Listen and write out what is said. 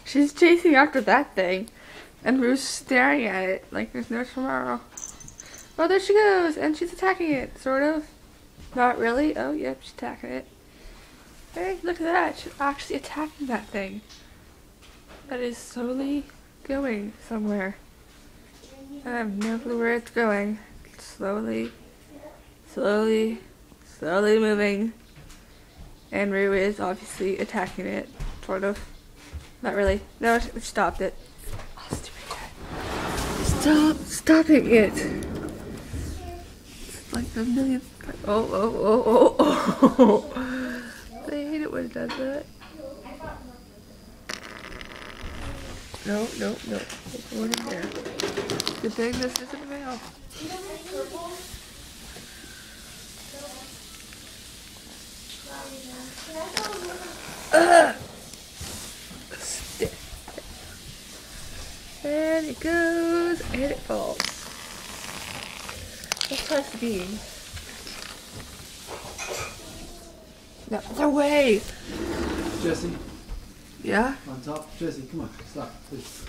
She's chasing after that thing. And Rue's staring at it like there's no tomorrow. Oh, there she goes! And she's attacking it, sort of. Not really. Oh, yep, she's attacking it. Hey, look at that. She's actually attacking that thing. That is slowly going somewhere. I have no clue where it's going. Slowly, slowly, slowly moving. And Rue is obviously attacking it, sort of. Not really. No, she stopped it. Oh, stupid cat. Stop stopping it. It's like a million. Oh. I hate it when it does that. No. There's one in there. Good thing this isn't a male. Stick. And it goes, and it falls. Let's test the beans. No way! Jesse. Yeah? On top. Jesse, come on. Stop, please.